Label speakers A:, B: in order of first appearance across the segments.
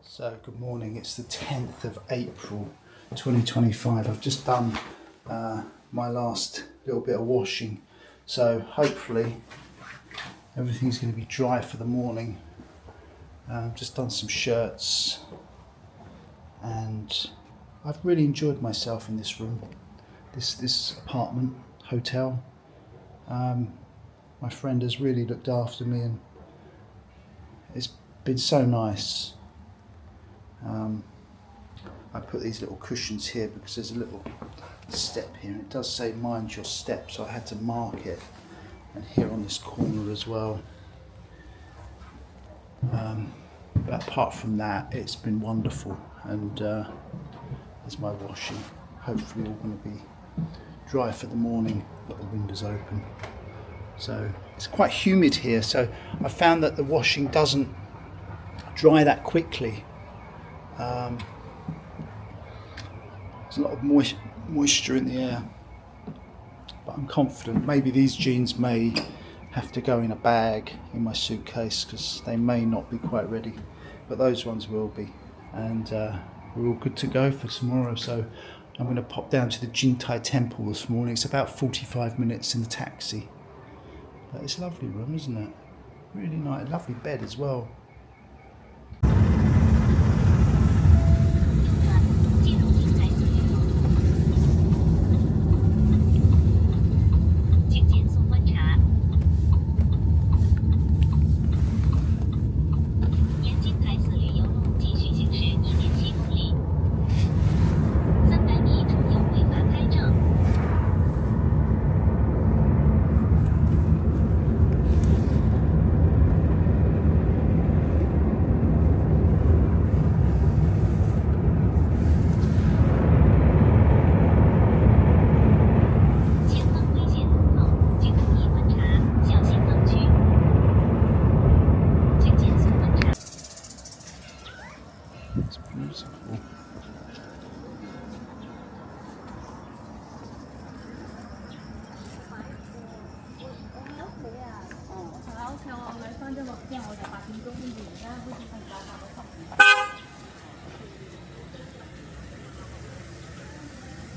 A: So good morning, it's the 10th of April 2025. I've just done my last little bit of washing, so hopefully everything's going to be dry for the morning. Just done some shirts and I've really enjoyed myself in this room, this apartment, hotel. My friend has really looked after me and it's been so nice. I put these little cushions here because there's a little step here and it does say mind your step, so I had to mark it, and here on this corner as well. But apart from that, it's been wonderful, and there's my washing, hopefully all going to be dry for the morning. Got the windows open, so it's quite humid here, so I found that the washing doesn't dry that quickly. There's a lot of moisture in the air, but I'm confident. Maybe these jeans may have to go in a bag in my suitcase because they may not be quite ready, but those ones will be, and we're all good to go for tomorrow. So I'm going to pop down to the Jintai Temple this morning. It's about 45 minutes in the taxi, but it's a lovely room, isn't it? Really nice, lovely bed as well. It's beautiful.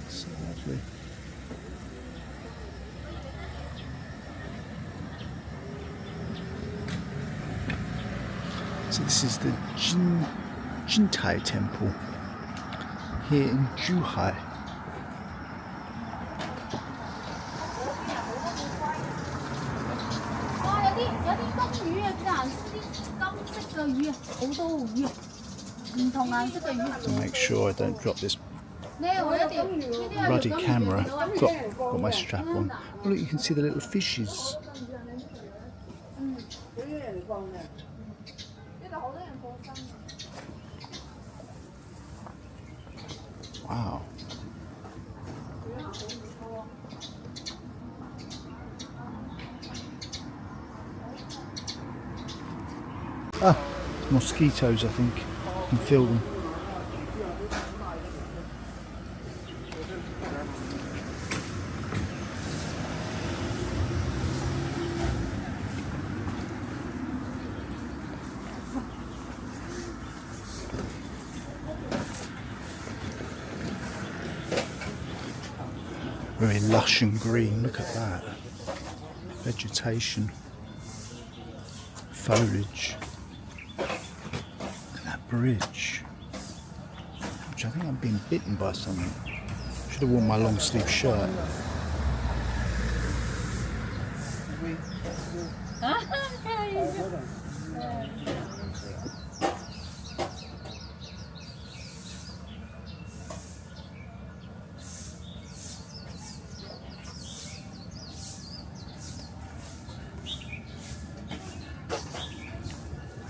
A: So lovely. So this is the Jintai Temple here in Zhuhai. Make sure I don't drop this ruddy camera. Got my strap on. Oh, look, you can see the little fishes. Wow. Ah, mosquitoes, I think. You can feel them. Very lush and green, look at that. Vegetation, foliage. Look at that bridge. Which I think I'm being bitten by something. Should have worn my long sleeve shirt.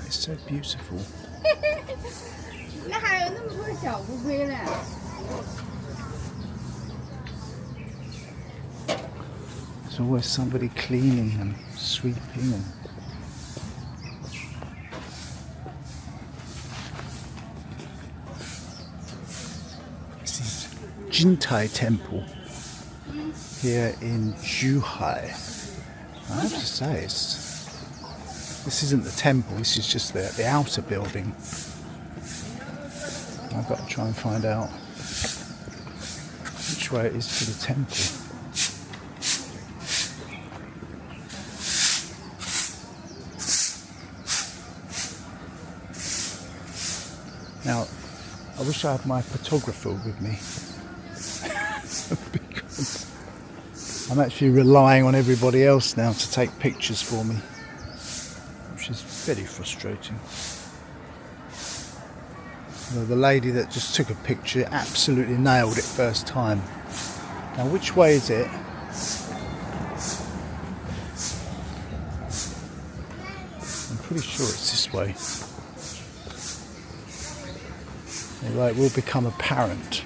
A: It's so beautiful. There's always somebody cleaning and sweeping and this is Jintai Temple here in Zhuhai. I have to say, this isn't the temple, this is just the outer building. I've got to try and find out which way it is to the temple. Now, I wish I had my photographer with me because I'm actually relying on everybody else now to take pictures for me, which is very frustrating. Well, the lady that just took a picture absolutely nailed it first time. Now, which way is it? I'm pretty sure it's this way. Anyway, it will become apparent.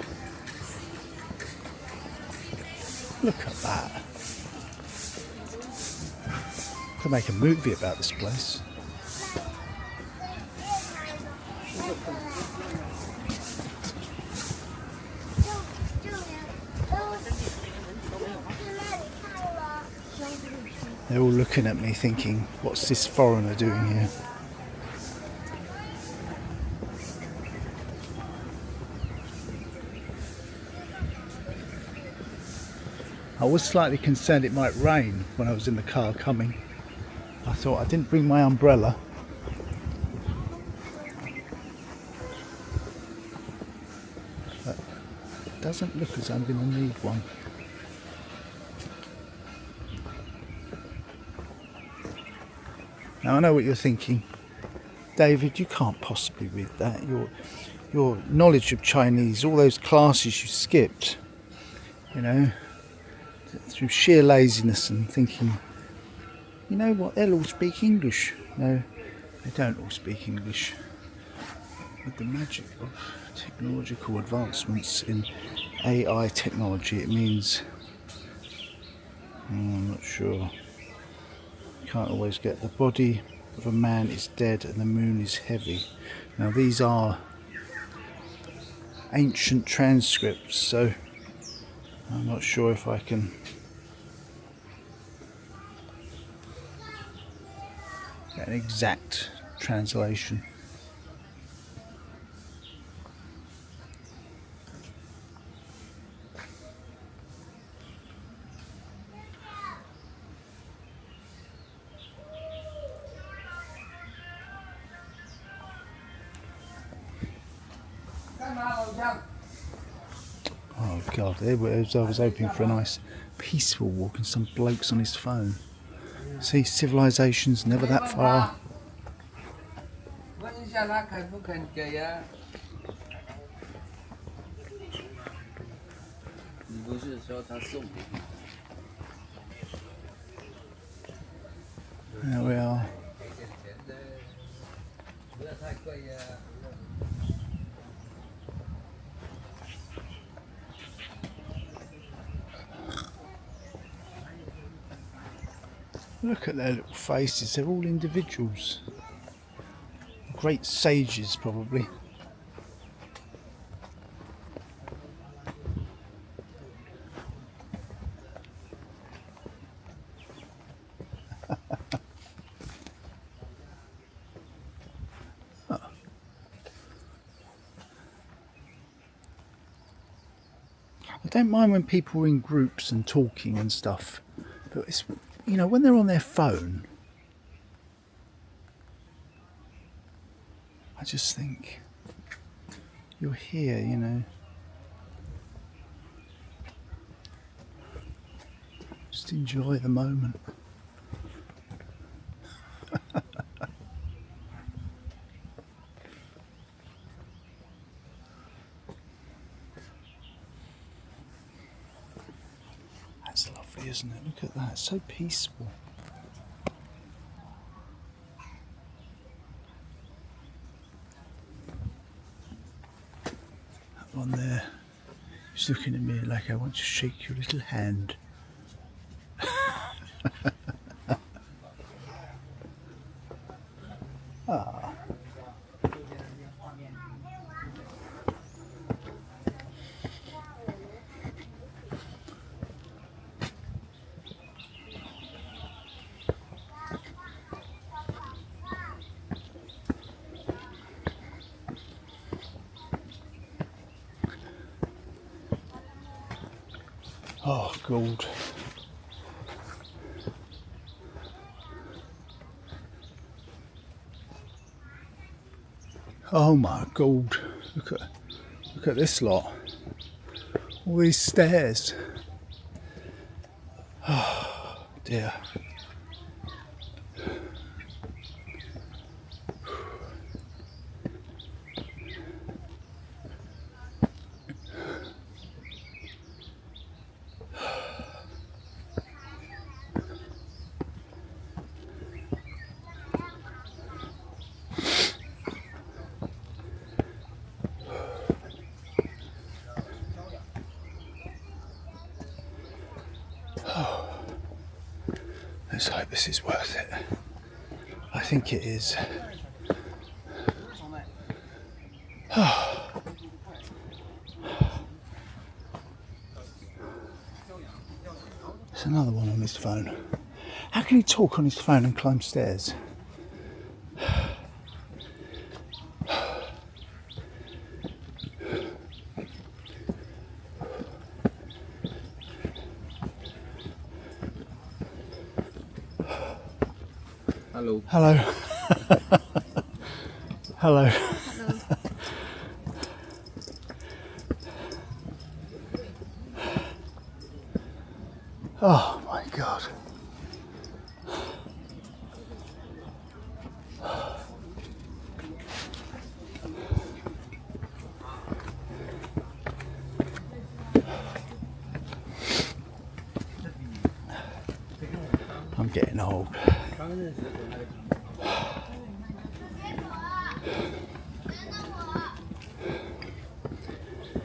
A: Look at that. Could make a movie about this place. They're all looking at me thinking, what's this foreigner doing here? I was slightly concerned it might rain when I was in the car coming. I thought I didn't bring my umbrella. But it doesn't look as I'm going to need one. Now I know what you're thinking. David, you can't possibly read that. Your knowledge of Chinese, all those classes you skipped, you know, through sheer laziness and thinking, you know what, they'll all speak English. No, they don't all speak English. With the magic of technological advancements in AI technology, it means, I'm not sure, you can't always get the body of a man is dead and the moon is heavy. Now these are ancient transcripts, so I'm not sure if I can get an exact translation. Oh God, I was hoping for a nice peaceful walk and some bloke's on his phone. See, civilization's never that far. There we are. Look at their little faces, they're all individuals. Great sages, probably. I don't mind when people are in groups and talking and stuff, but it's, you know, when they're on their phone, I just think, you're here, you know. Just enjoy the moment. That's lovely, isn't it? Look at that, it's so peaceful. That one there, he's looking at me like I want to shake your little hand. Ah. Oh, God. Oh my God. Look at this lot. All these stairs. Oh dear. Let's hope this is worth it. I think it is. There's another one on his phone. How can he talk on his phone and climb stairs?
B: Hello.
A: Hello. Hello. Oh my God. I'm getting old.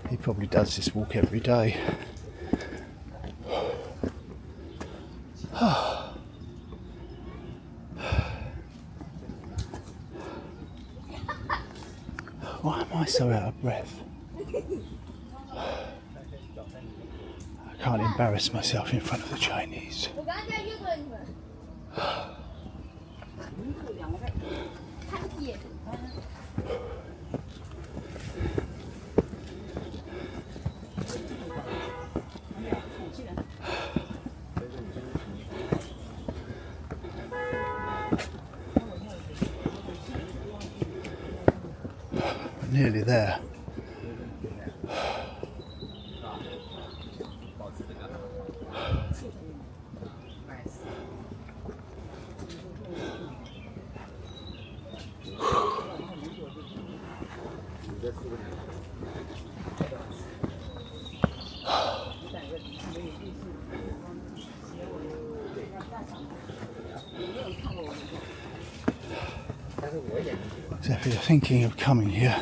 A: He probably does this walk every day. Why am I so out of breath? I can't embarrass myself in front of the Chinese. Nearly there. So if you're thinking of coming here,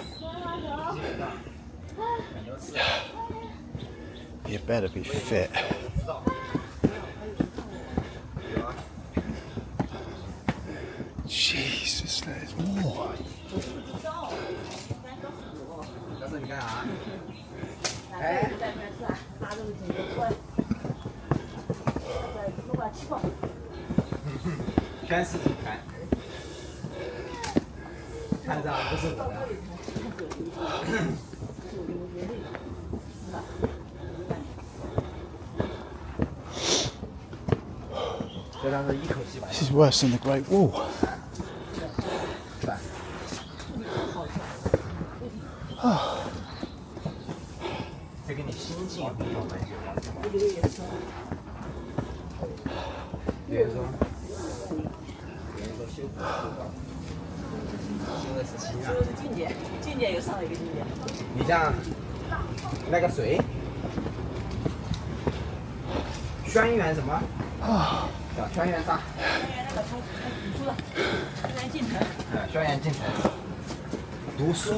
A: you better be fit. Jesus, there's more. This is worse than the Great Wall. Oh.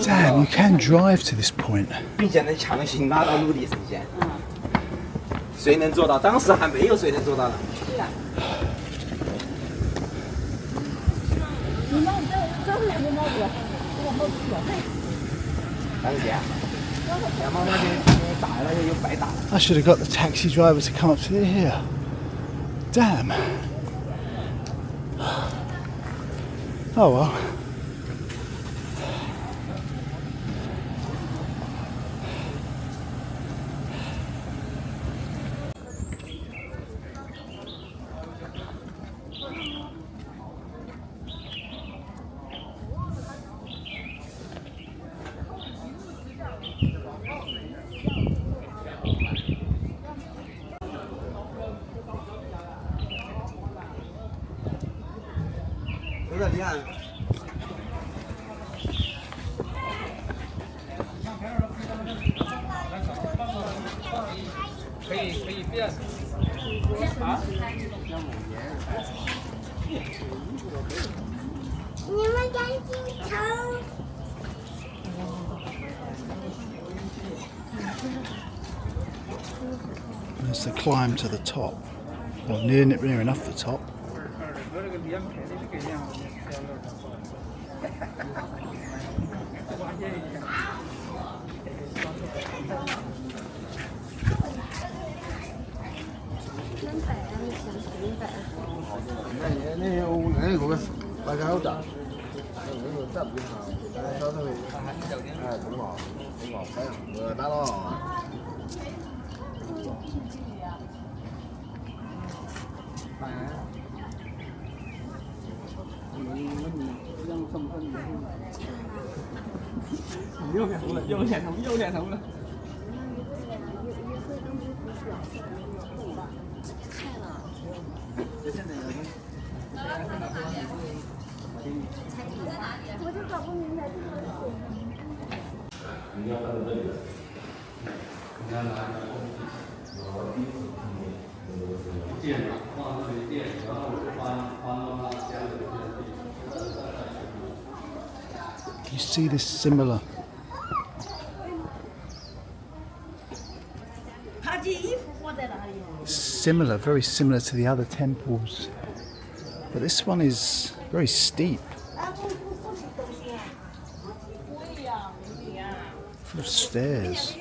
A: Damn, you can drive to this point.
B: 并且能强行拉到陆地神仙。谁能做到？当时还没有谁能做到呢。对呀。你帽子这是两个帽子，这个帽子小配。当姐，两毛那天打了又白打。
A: I should have got the taxi driver to come up to here. Damn. Oh well.
B: 你们赶紧走。
A: There's the climb to the top. Well, near enough the top. You see this similar very similar to the other temples, but this one is very steep, full of stairs,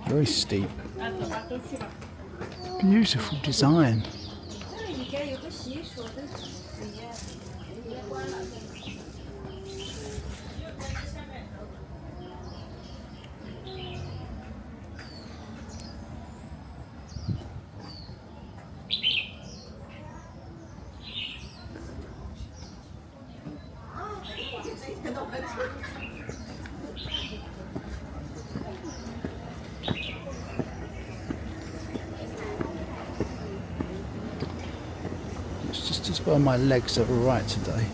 A: very steep, beautiful design. It's just as well my legs are alright today.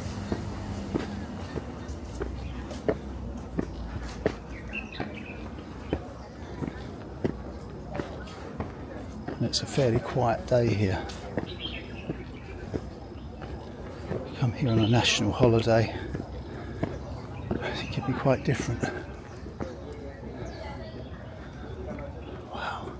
A: And it's a fairly quiet day here. Come here on a national holiday, I think it'd be quite different. Wow.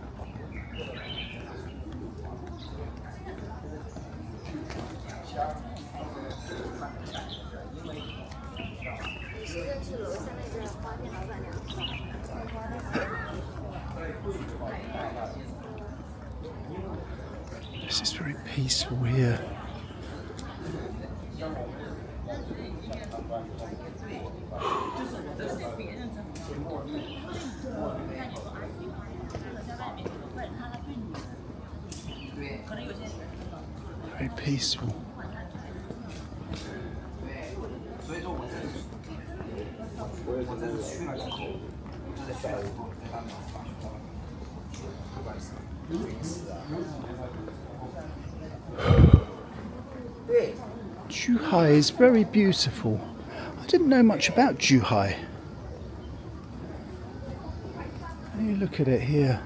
A: This is very peaceful here. Very peaceful. Zhuhai is very beautiful. I didn't know much about Zhuhai. You look at it here.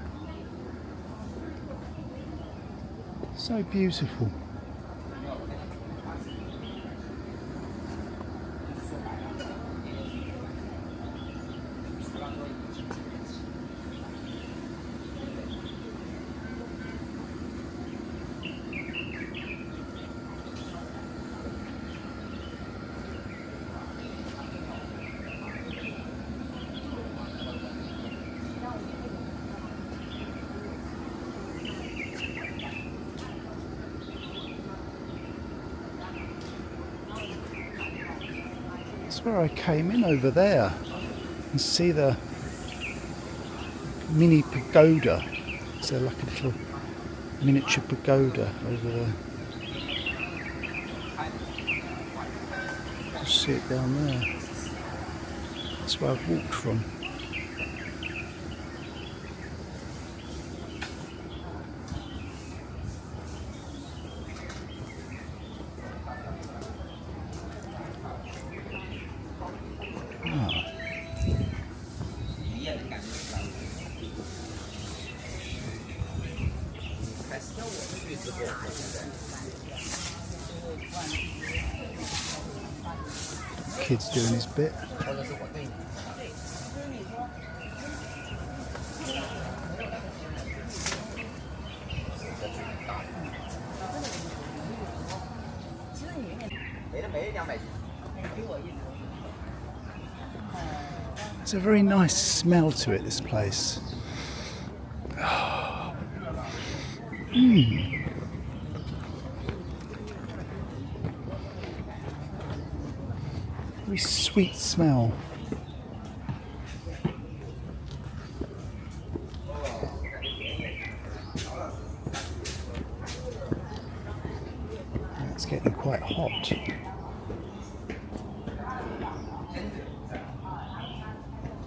A: So beautiful. That's where I came in over there and see the mini pagoda. It's like a little miniature pagoda over there. You see it down there. That's where I've walked from. kid's doing his bit. There's a very nice smell to it, this place. Very sweet smell. It's getting quite hot.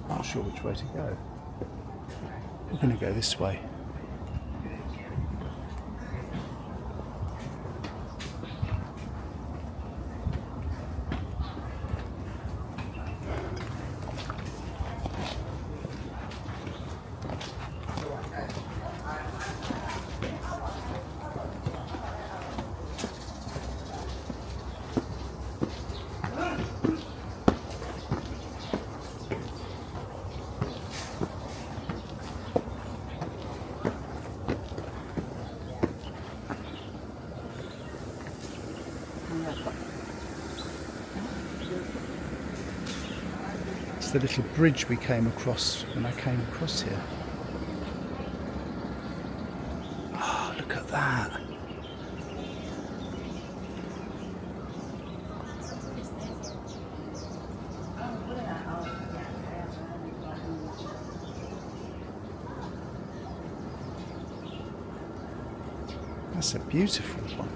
A: Not sure which way to go. We're going to go this way. It's the little bridge we came across when I came across here. Oh, look at that. That's a beautiful one.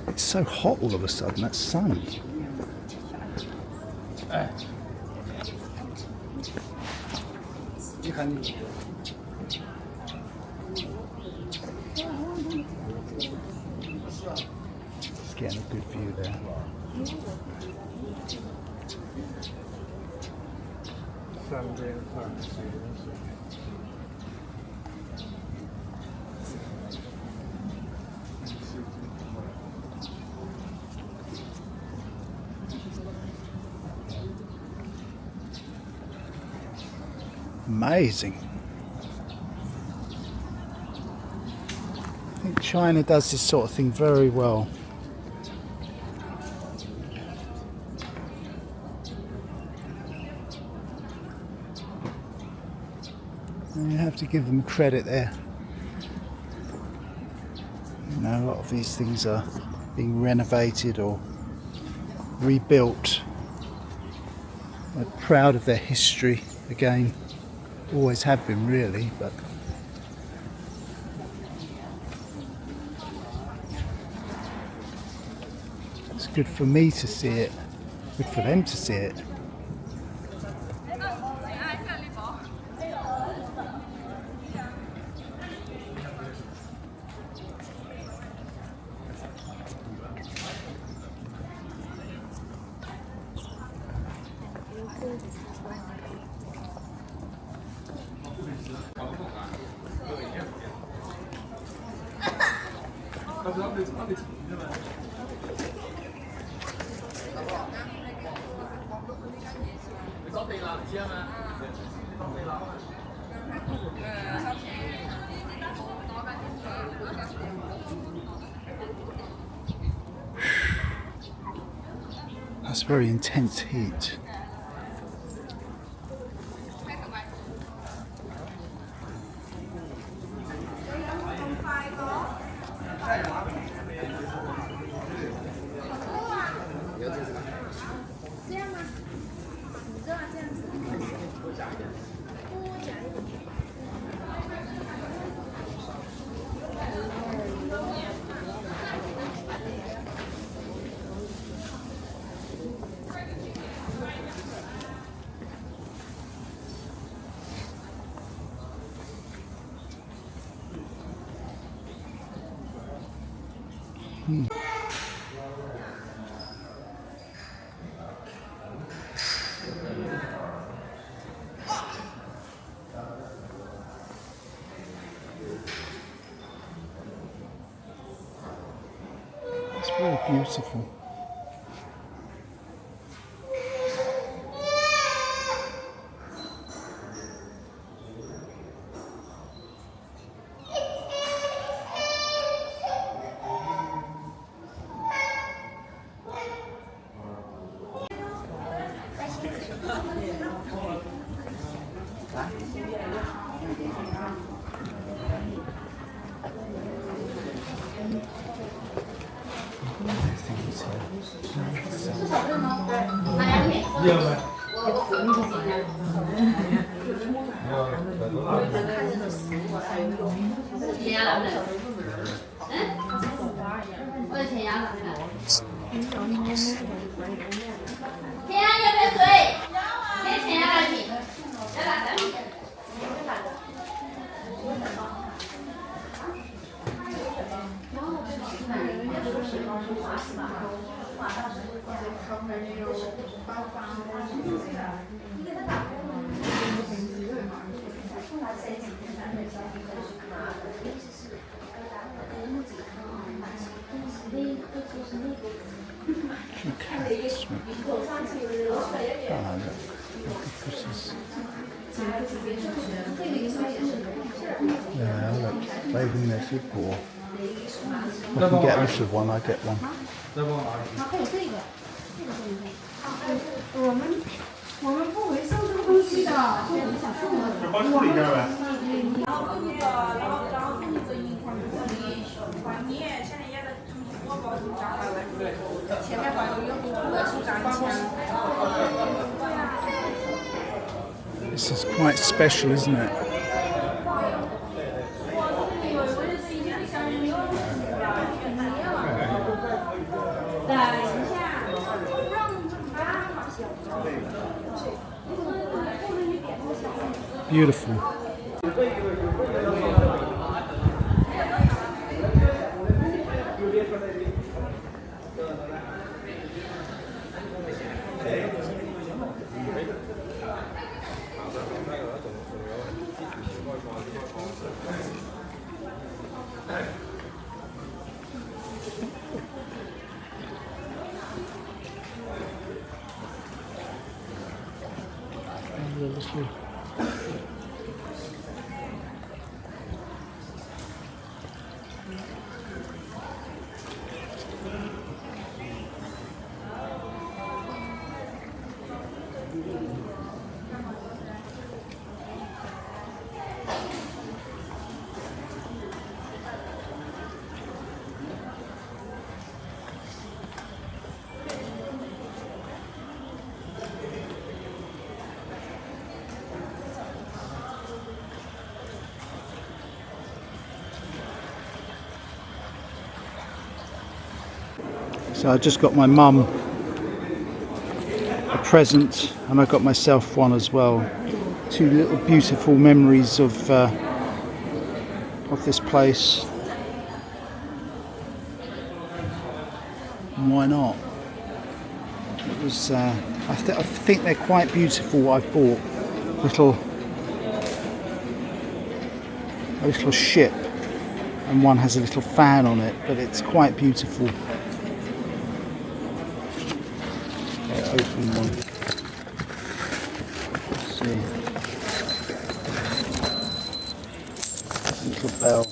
A: It's so hot all of a sudden, that sun. Just getting a good view there. Amazing. I think China does this sort of thing very well. And you have to give them credit there. You know, a lot of these things are being renovated or rebuilt. They're proud of their history again. Always have been, really, but it's good for me to see it, good for them to see it. That's very intense heat. It's very beautiful. Two cats. Ah, look. Pussies. Yeah, look. Waving their good paw. If I can get a little one, I get one.
B: 我们不回收这个东西的，
C: 帮处理一下呗。
B: 然后那个，然后你这一块你现在也在我包住家来了，前面还有个树干墙。
A: This is quite special, isn't it? Beautiful. So I just got my mum a present, and I got myself one as well. Two little beautiful memories of this place. And why not? It was. I think they're quite beautiful. What I've bought a little ship, and one has a little fan on it, but it's quite beautiful. Open one. Let's see. Little bell.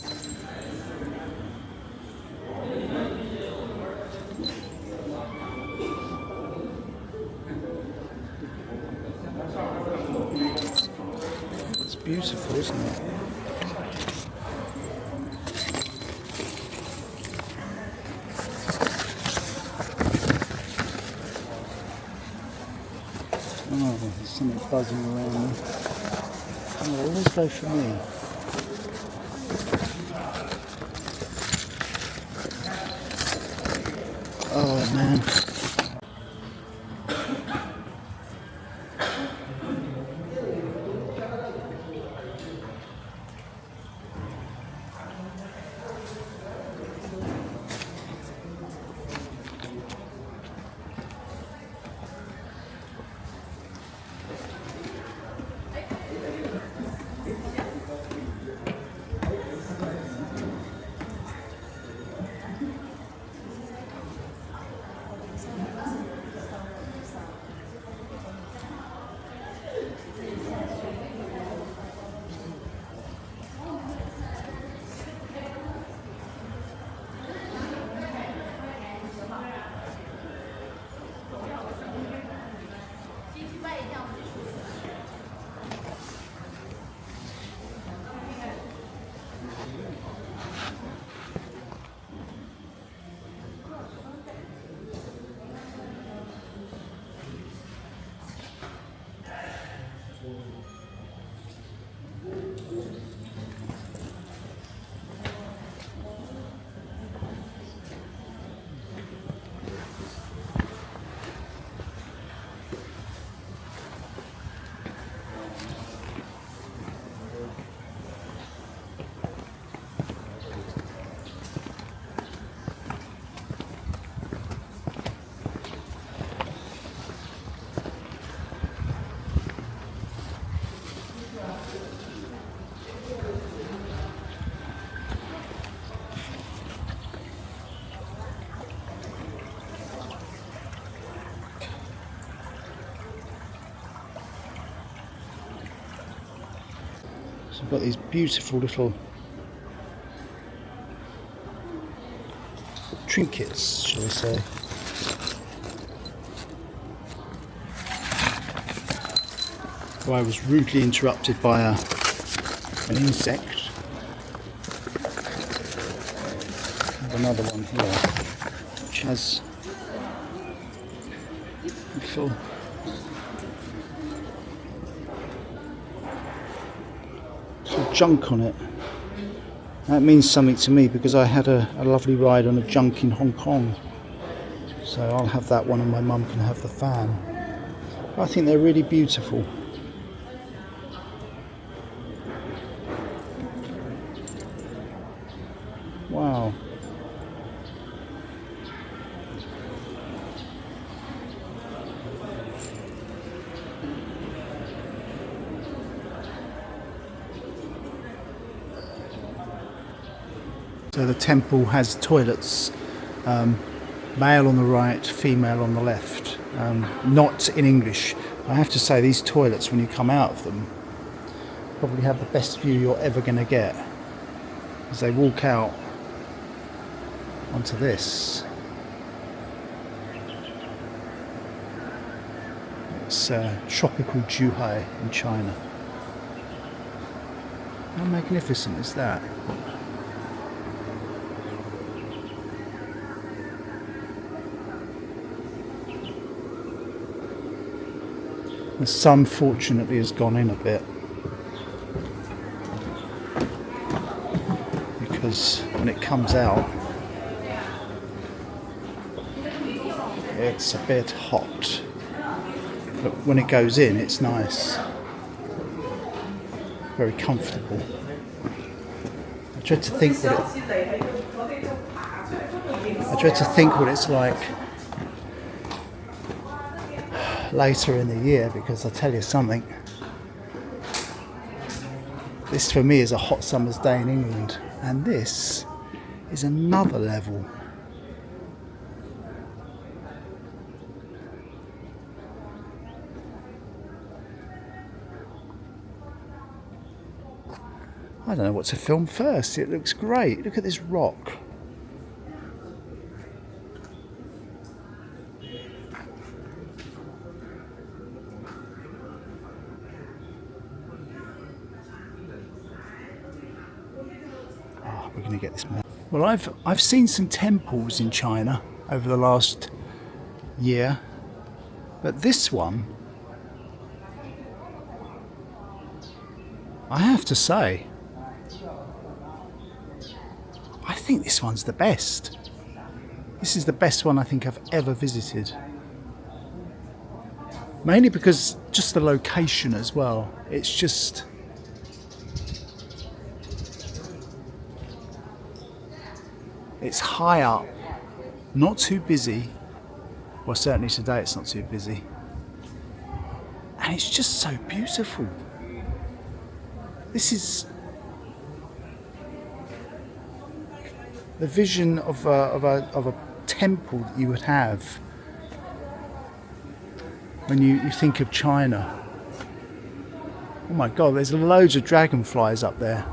A: It's beautiful, isn't it? Oh, there's something buzzing around there. Oh, they always go for me. Oh man. So we've got these beautiful little trinkets, shall we say. Well, I was rudely interrupted by an insect. Another one here, which has little junk on it. That means something to me because I had a lovely ride on a junk in Hong Kong. So I'll have that one and my mum can have the fan. I think they're really beautiful. Wow. So the temple has toilets, male on the right, female on the left, not in English. I have to say these toilets, when you come out of them, probably have the best view you're ever going to get as they walk out onto this. It's tropical Zhuhai in China. How magnificent is that? The sun fortunately has gone in a bit because when it comes out it's a bit hot, but when it goes in it's nice, very comfortable. I dread to think what it's like later in the year, because I'll tell you something, this for me is a hot summer's day in England, and this is another level. I don't know what to film first. It looks great. Look at this rock. We're going to get this more. Well, I've seen some temples in China over the last year, but this one, I have to say, I think this one's the best. This is the best one I think I've ever visited. Mainly because just the location as well. It's just, it's high up, not too busy. Well, certainly today it's not too busy. And it's just so beautiful. This is the vision of a temple that you would have when you think of China. Oh my God, there's loads of dragonflies up there.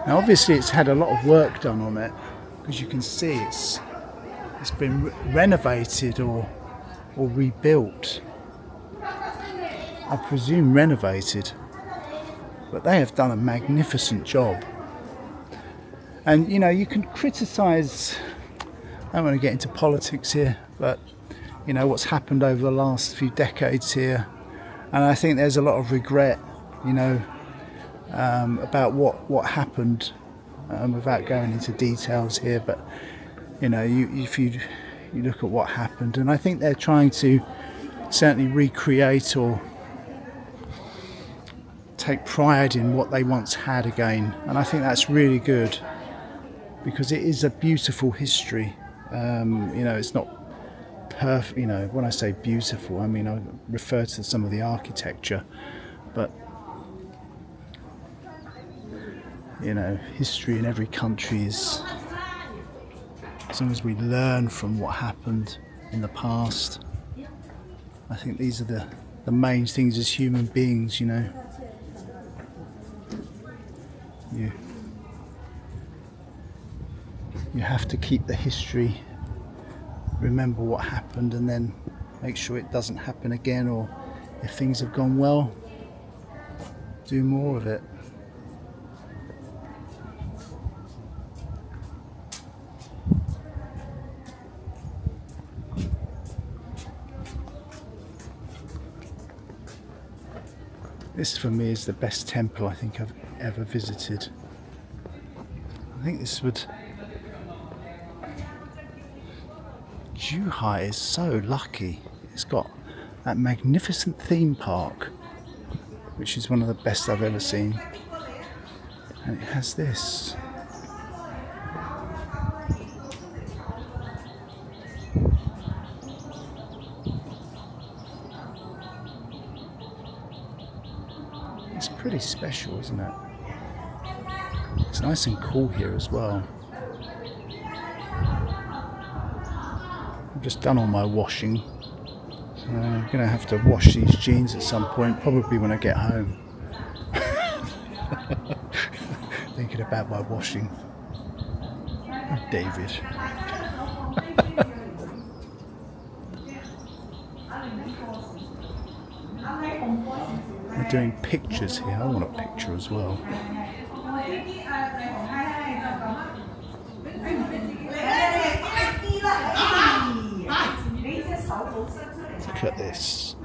A: Now obviously it's had a lot of work done on it, because you can see it's been renovated or rebuilt. I presume renovated, but they have done a magnificent job. And you know, you can criticise, I don't want to get into politics here, but you know what's happened over the last few decades here, and I think there's a lot of regret, you know, about what happened, without going into details here. But you know, if you look at what happened, and I think they're trying to certainly recreate or take pride in what they once had again, and I think that's really good, because it is a beautiful history. You know, it's not perfect. You know, when I say beautiful, I mean I refer to some of the architecture, but you know, history in every country is, as long as we learn from what happened in the past, I think these are the main things as human beings, you know. you have to keep the history, remember what happened, and then make sure it doesn't happen again, or if things have gone well, do more of it. This for me is the best temple I think I've ever visited. I think this would... Zhuhai is so lucky. It's got that magnificent theme park, which is one of the best I've ever seen. And it has this. It's pretty special, isn't it? It's nice and cool here as well. I've just done all my washing. So I'm going to have to wash these jeans at some point, probably when I get home. Thinking about my washing. Oh, David. They're doing pictures here. I want a picture as well. Look at this.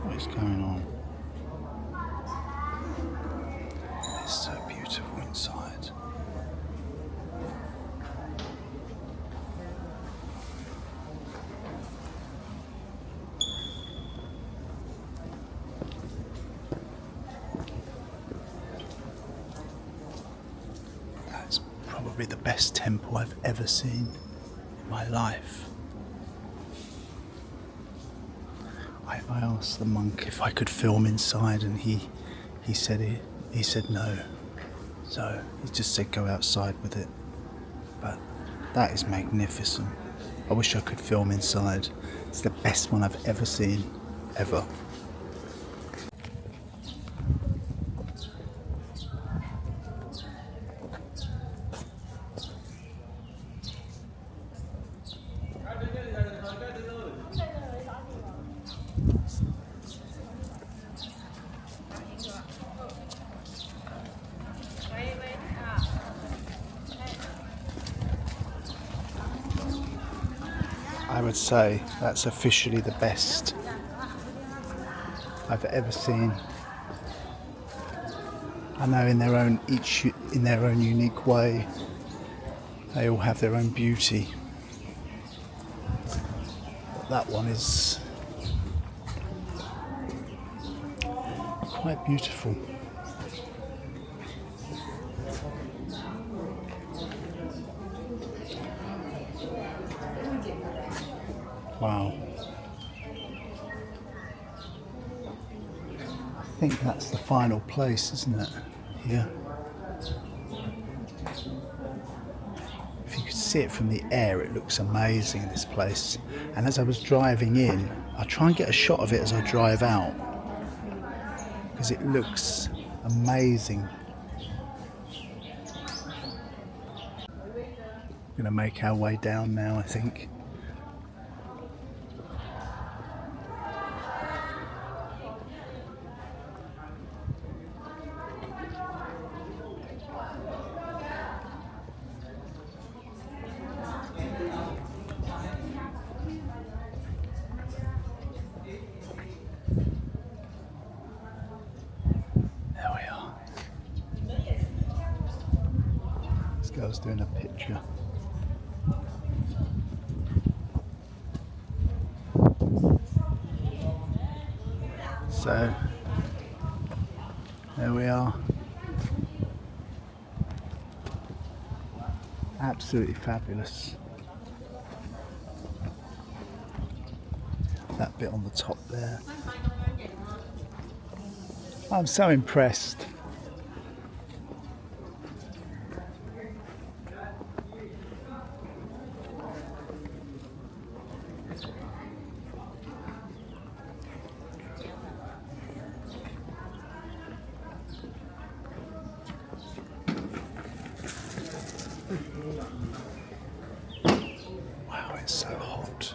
A: What is going on? It's so beautiful inside. That's probably the best temple I've ever seen in my life. I asked the monk if I could film inside, and he said no. So he just said go outside with it. But that is magnificent. I wish I could film inside. It's the best one I've ever seen, ever. I would say that's officially the best I've ever seen. I know in their own unique way, they all have their own beauty. But that one is quite beautiful. Wow. I think that's the final place, isn't it? Here. If you could see it from the air, it looks amazing, this place. And as I was driving in, I try and get a shot of it as I drive out, because it looks amazing. We're going to make our way down now, I think. I was doing a picture. So there we are. Absolutely fabulous. That bit on the top there. I'm so impressed. Wow, it's so hot.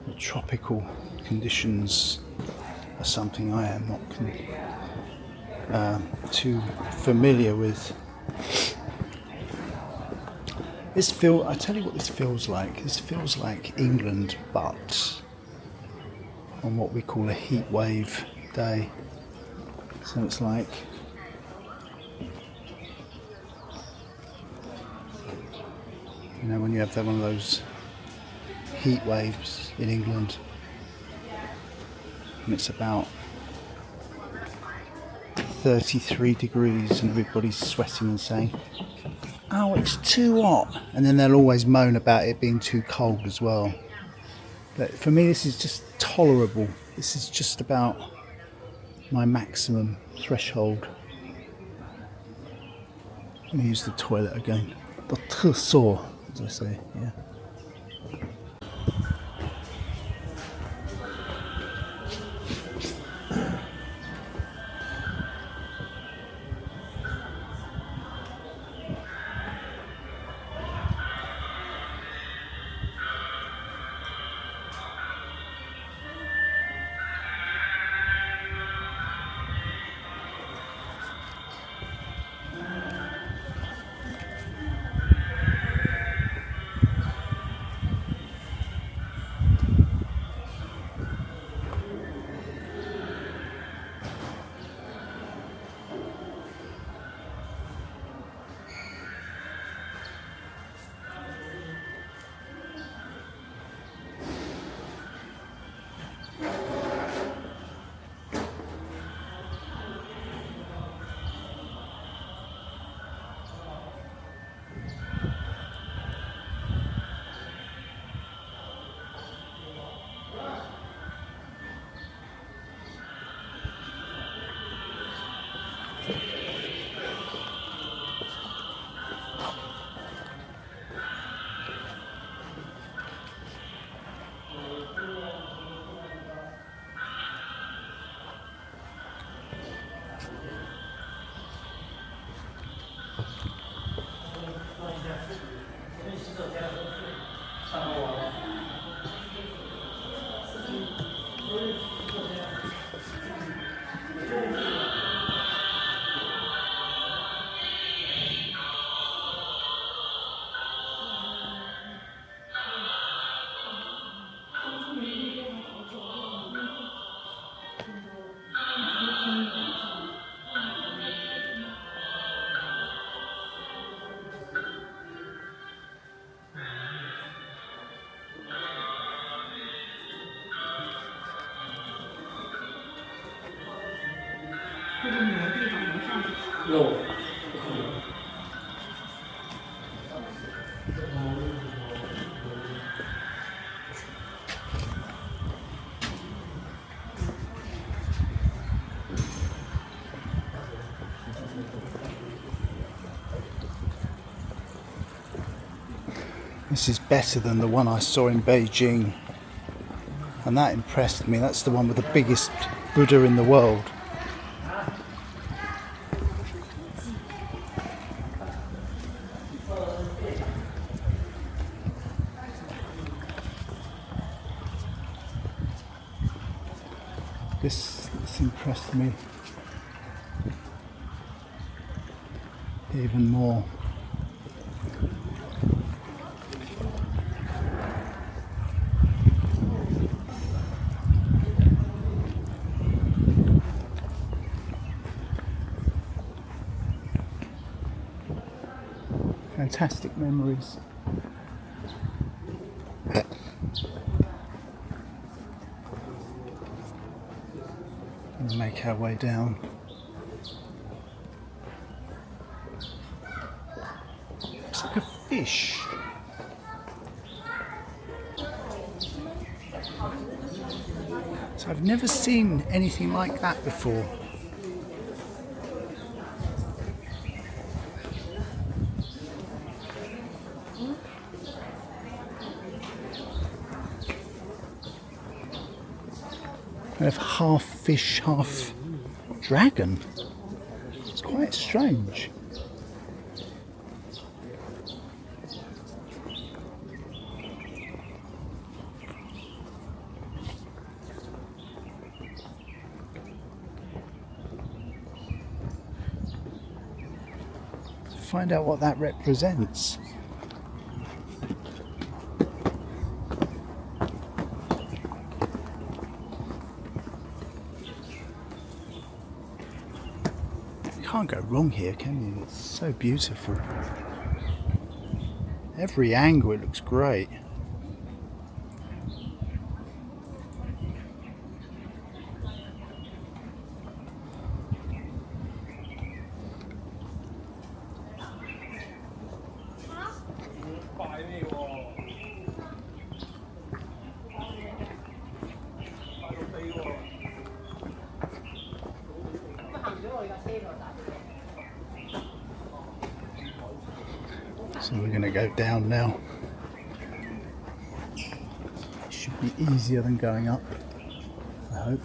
A: The tropical conditions are something I am not too familiar with. I tell you what this feels like. This feels like England, but on what we call a heat wave day. So it's like when you have one of those heat waves in England, and it's about 33 degrees and everybody's sweating and saying, oh, it's too hot, and then they'll always moan about it being too cold as well. But for me, this is just tolerable. This is just about my maximum threshold. Let me use the toilet again. The tussor, as I say, yeah. This is better than the one I saw in Beijing, and that impressed me. That's the one with the biggest Buddha in the world. This impressed me even more. Fantastic memories. And make our way down. It's like a fish. So I've never seen anything like that before. Kind of half fish, half dragon. It's quite strange. Find out what that represents. You can't go wrong here, can you? It's so beautiful. Every angle it looks great. So we're going to go down now. It should be easier than going up, I hope.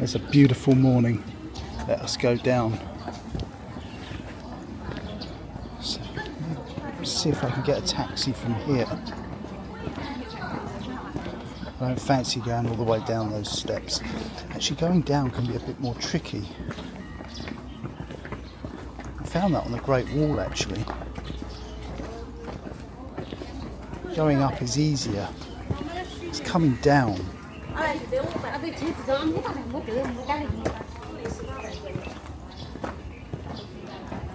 A: It's a beautiful morning. Let us go down. So, let's see if I can get a taxi from here. I don't fancy going all the way down those steps. Actually, going down can be a bit more tricky. I found that on the Great Wall, actually. Going up is easier. It's coming down.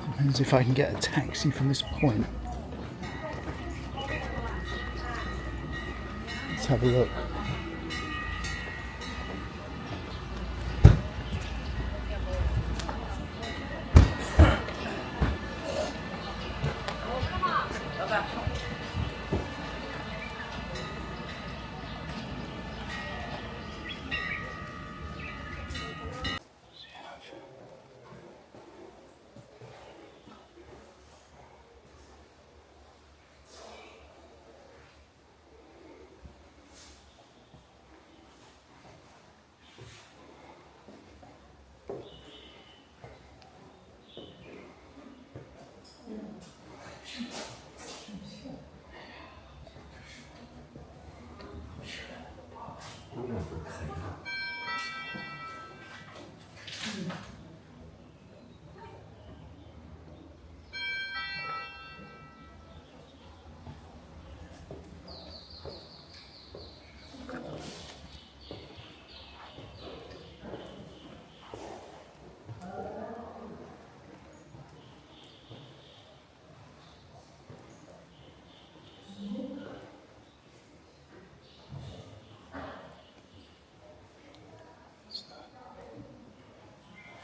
A: Depends if I can get a taxi from this point. Let's have a look.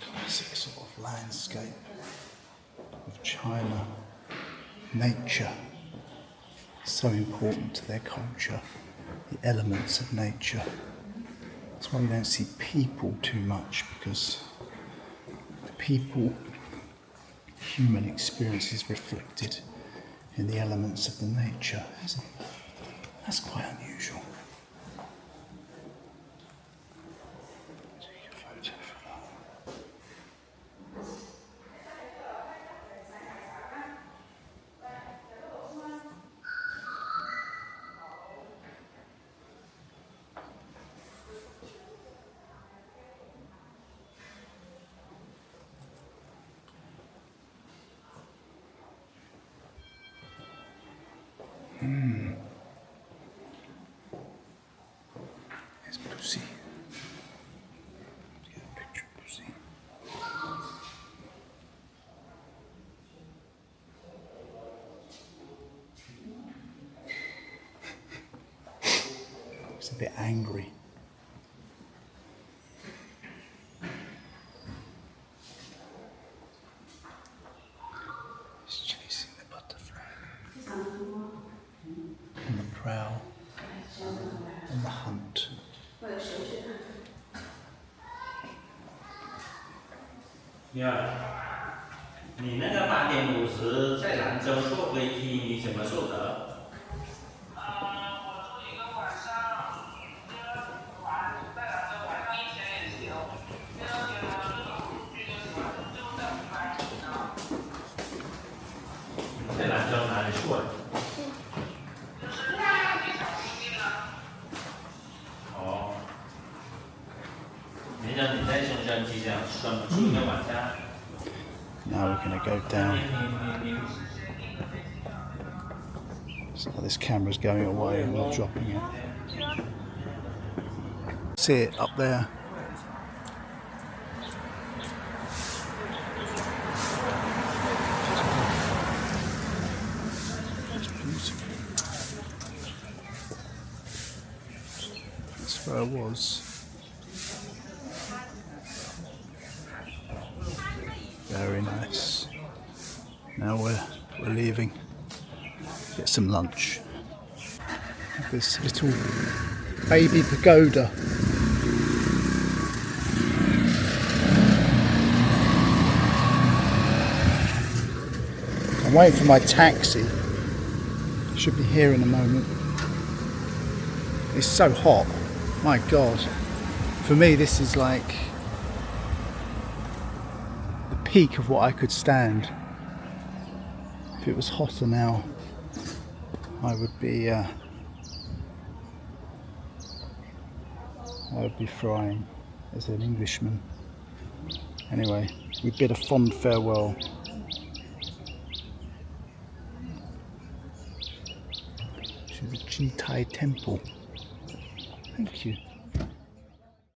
A: Classic sort of landscape of China. Nature, so important to their culture, the elements of nature. That's why you don't see people too much, because people, human experience is reflected in the elements of the nature. That's quite unusual. Take a photo for that. bit angry. He's chasing the butterfly on the prowl, on the hunt.
C: 第二，你那个8:50在兰州坐飞机，你怎么受得？我住一个晚上，第二晚在兰州晚上1天也行。第二天呢，这种出去的时候就在买呢。在兰州哪里住啊？就是机场附近啊。哦。没想你在深圳机场住一个晚上。
A: Now we're going to go down. So this camera's going away and we're dropping it. See it up there. It's beautiful. That's where I was. Very nice. Now we're leaving. Get some lunch. This little baby pagoda. I'm waiting for my taxi. Should be here in a moment. It's so hot. My God. For me, this is like peak of what I could stand. If it was hotter now, I would be frying as an Englishman. Anyway, we bid a fond farewell to the Jintai Temple. Thank you.